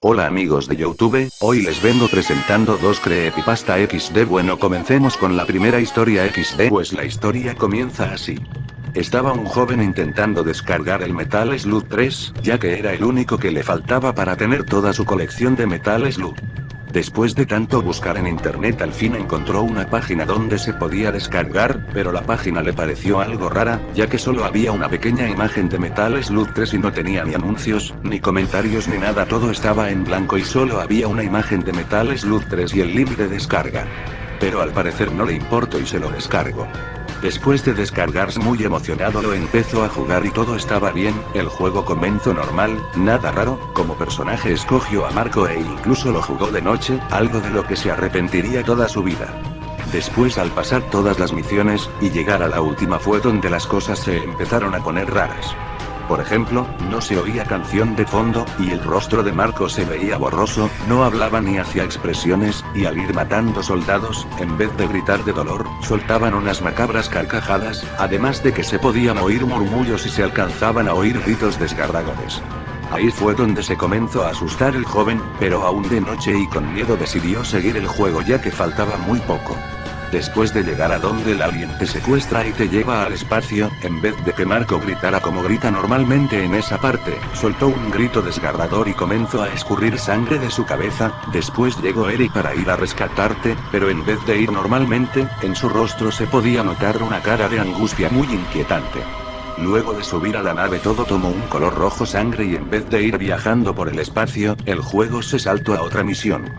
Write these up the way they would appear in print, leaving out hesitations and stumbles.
Hola amigos de YouTube, hoy les vengo presentando dos creepypasta XD. Bueno, comencemos con la primera historia XD. Pues la historia comienza así. Estaba un joven intentando descargar el Metal Slug 3, ya que era el único que le faltaba para tener toda su colección de Metal Slug. Después de tanto buscar en internet al fin encontró una página donde se podía descargar, pero la página le pareció algo rara, ya que solo había una pequeña imagen de Metal Slug 3 y no tenía ni anuncios, ni comentarios ni nada, todo estaba en blanco y solo había una imagen de Metal Slug 3 y el link de descarga. Pero al parecer no le importó y se lo descargó. Después de descargarse muy emocionado lo empezó a jugar y todo estaba bien, el juego comenzó normal, nada raro, como personaje escogió a Marco e incluso lo jugó de noche, algo de lo que se arrepentiría toda su vida. Después al pasar todas las misiones, y llegar a la última fue donde las cosas se empezaron a poner raras. Por ejemplo, no se oía canción de fondo, y el rostro de Marco se veía borroso, no hablaba ni hacía expresiones, y al ir matando soldados, en vez de gritar de dolor, soltaban unas macabras carcajadas, además de que se podían oír murmullos y se alcanzaban a oír gritos desgarradores. Ahí fue donde se comenzó a asustar el joven, pero aún de noche y con miedo decidió seguir el juego ya que faltaba muy poco. Después de llegar a donde el alien te secuestra y te lleva al espacio, en vez de que Marco gritara como grita normalmente en esa parte, soltó un grito desgarrador y comenzó a escurrir sangre de su cabeza. Después llegó Eric para ir a rescatarte, pero en vez de ir normalmente, en su rostro se podía notar una cara de angustia muy inquietante. Luego de subir a la nave todo tomó un color rojo sangre y en vez de ir viajando por el espacio, el juego se saltó a otra misión.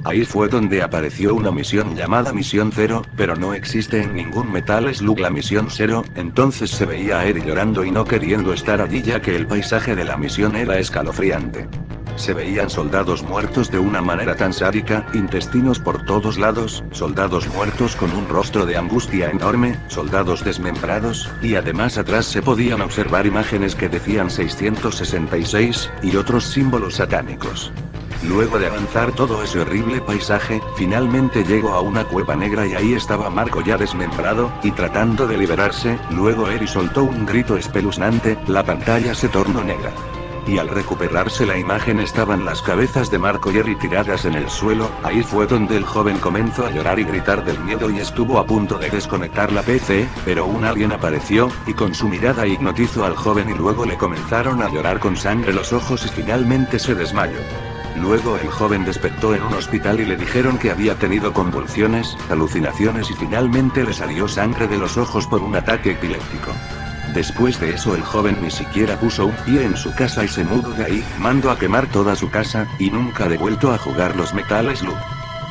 Ahí fue donde apareció una misión llamada Misión 0, pero no existe en ningún Metal Slug la Misión 0, entonces se veía a Eri llorando y no queriendo estar allí ya que el paisaje de la misión era escalofriante. Se veían soldados muertos de una manera tan sádica, intestinos por todos lados, soldados muertos con un rostro de angustia enorme, soldados desmembrados, y además atrás se podían observar imágenes que decían 666, y otros símbolos satánicos. Luego de avanzar todo ese horrible paisaje, finalmente llegó a una cueva negra y ahí estaba Marco ya desmembrado, y tratando de liberarse, luego Eri soltó un grito espeluznante, la pantalla se tornó negra. Y al recuperarse la imagen estaban las cabezas de Marco y Eri tiradas en el suelo, ahí fue donde el joven comenzó a llorar y gritar del miedo y estuvo a punto de desconectar la PC, pero un alien apareció, y con su mirada hipnotizó al joven y luego le comenzaron a llorar con sangre los ojos y finalmente se desmayó. Luego el joven despertó en un hospital y le dijeron que había tenido convulsiones, alucinaciones y finalmente le salió sangre de los ojos por un ataque epiléptico. Después de eso el joven ni siquiera puso un pie en su casa y se mudó de ahí, mandó a quemar toda su casa, y nunca ha vuelto a jugar los Metal Slug.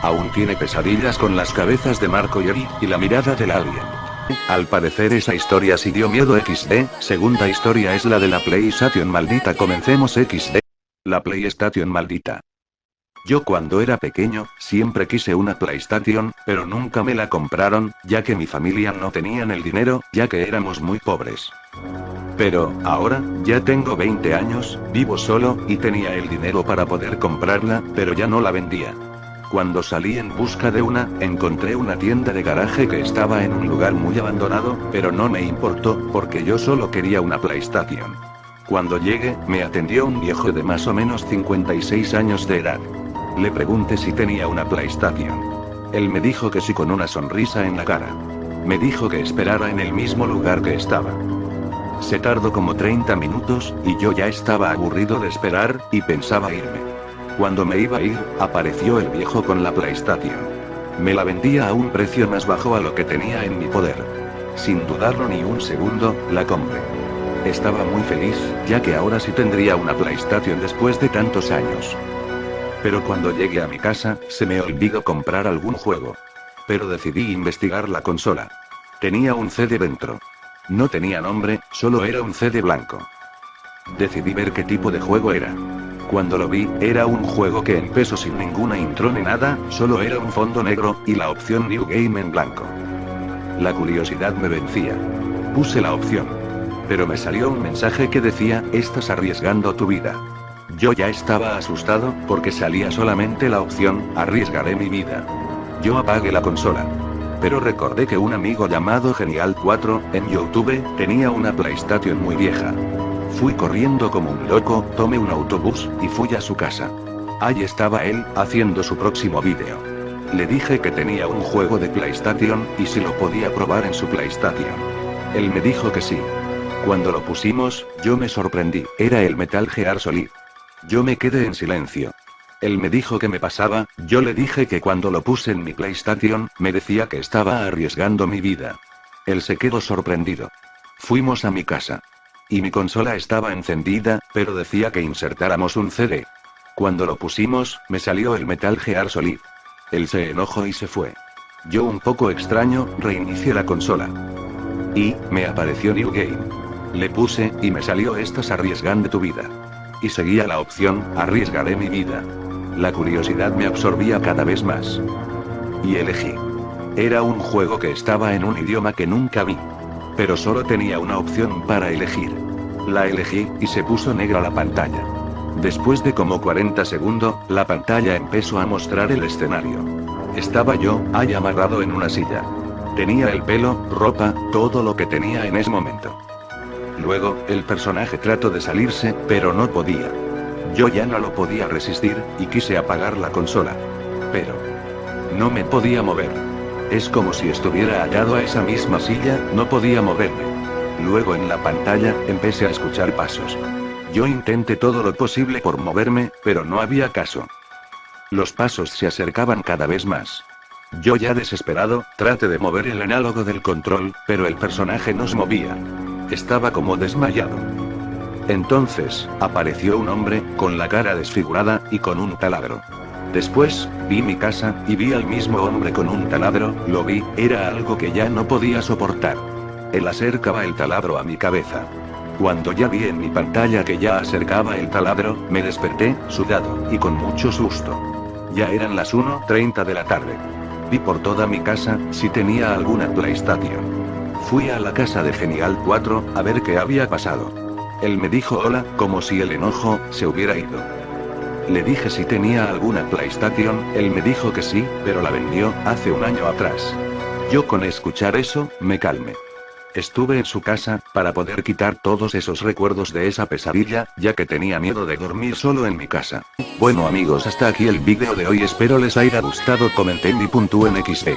Aún tiene pesadillas con las cabezas de Marco y Eri, y la mirada del alien. Al parecer esa historia sí dio miedo XD, segunda historia es la de la PlayStation maldita. Comencemos XD. La PlayStation maldita. Yo cuando era pequeño, siempre quise una PlayStation, pero nunca me la compraron, ya que mi familia no tenían el dinero, ya que éramos muy pobres. Pero, ahora, ya tengo 20 años, vivo solo, y tenía el dinero para poder comprarla, pero ya no la vendía. Cuando salí en busca de una, encontré una tienda de garaje que estaba en un lugar muy abandonado, pero no me importó, porque yo solo quería una PlayStation. Cuando llegué, me atendió un viejo de más o menos 56 años de edad. Le pregunté si tenía una PlayStation. Él me dijo que sí con una sonrisa en la cara. Me dijo que esperara en el mismo lugar que estaba. Se tardó como 30 minutos, y yo ya estaba aburrido de esperar, y pensaba irme. Cuando me iba a ir, apareció el viejo con la PlayStation. Me la vendía a un precio más bajo a lo que tenía en mi poder. Sin dudarlo ni un segundo, la compré. Estaba muy feliz, ya que ahora sí tendría una PlayStation después de tantos años. Pero cuando llegué a mi casa, se me olvidó comprar algún juego. Pero decidí investigar la consola. Tenía un CD dentro. No tenía nombre, solo era un CD blanco. Decidí ver qué tipo de juego era. Cuando lo vi, era un juego que empezó sin ninguna intro ni nada, solo era un fondo negro, y la opción New Game en blanco. La curiosidad me vencía. Puse la opción. Pero me salió un mensaje que decía, estás arriesgando tu vida. Yo ya estaba asustado, porque salía solamente la opción, arriesgaré mi vida. Yo apagué la consola. Pero recordé que un amigo llamado Genial4, en YouTube, tenía una PlayStation muy vieja. Fui corriendo como un loco, tomé un autobús, y fui a su casa. Ahí estaba él, haciendo su próximo vídeo. Le dije que tenía un juego de PlayStation, y si lo podía probar en su PlayStation. Él me dijo que sí. Cuando lo pusimos, yo me sorprendí, era el Metal Gear Solid. Yo me quedé en silencio. Él me dijo que me pasaba, yo le dije que cuando lo puse en mi PlayStation, me decía que estaba arriesgando mi vida. Él se quedó sorprendido. Fuimos a mi casa. Y mi consola estaba encendida, pero decía que insertáramos un CD. Cuando lo pusimos, me salió el Metal Gear Solid. Él se enojó y se fue. Yo un poco extraño, reinicié la consola. Y, me apareció New Game. Le puse, y me salió estás arriesgando tu vida. Y seguía la opción, arriesgaré mi vida. La curiosidad me absorbía cada vez más. Y elegí. Era un juego que estaba en un idioma que nunca vi. Pero solo tenía una opción para elegir. La elegí, y se puso negra la pantalla. Después de como 40 segundos, la pantalla empezó a mostrar el escenario. Estaba yo, ahí amarrado en una silla. Tenía el pelo, ropa, todo lo que tenía en ese momento. Luego, el personaje trató de salirse, pero no podía. Yo ya no lo podía resistir, y quise apagar la consola. Pero no me podía mover. Es como si estuviera atado a esa misma silla, no podía moverme. Luego en la pantalla, empecé a escuchar pasos. Yo intenté todo lo posible por moverme, pero no había caso. Los pasos se acercaban cada vez más. Yo ya desesperado, traté de mover el análogo del control, pero el personaje no se movía. Estaba como desmayado. Entonces, apareció un hombre, con la cara desfigurada, y con un taladro. Después, vi mi casa, y vi al mismo hombre con un taladro, lo vi, era algo que ya no podía soportar. Él acercaba el taladro a mi cabeza. Cuando ya vi en mi pantalla que ya acercaba el taladro, me desperté, sudado, y con mucho susto. Ya eran las 1:30 de la tarde. Vi por toda mi casa, si tenía alguna PlayStation. Fui a la casa de Genial 4, a ver qué había pasado. Él me dijo hola, como si el enojo se hubiera ido. Le dije si tenía alguna PlayStation, él me dijo que sí, pero la vendió, hace un año atrás. Yo con escuchar eso, me calmé. Estuve en su casa, para poder quitar todos esos recuerdos de esa pesadilla, ya que tenía miedo de dormir solo en mi casa. Bueno amigos, hasta aquí el vídeo de hoy, espero les haya gustado, comenten y puntúen XD.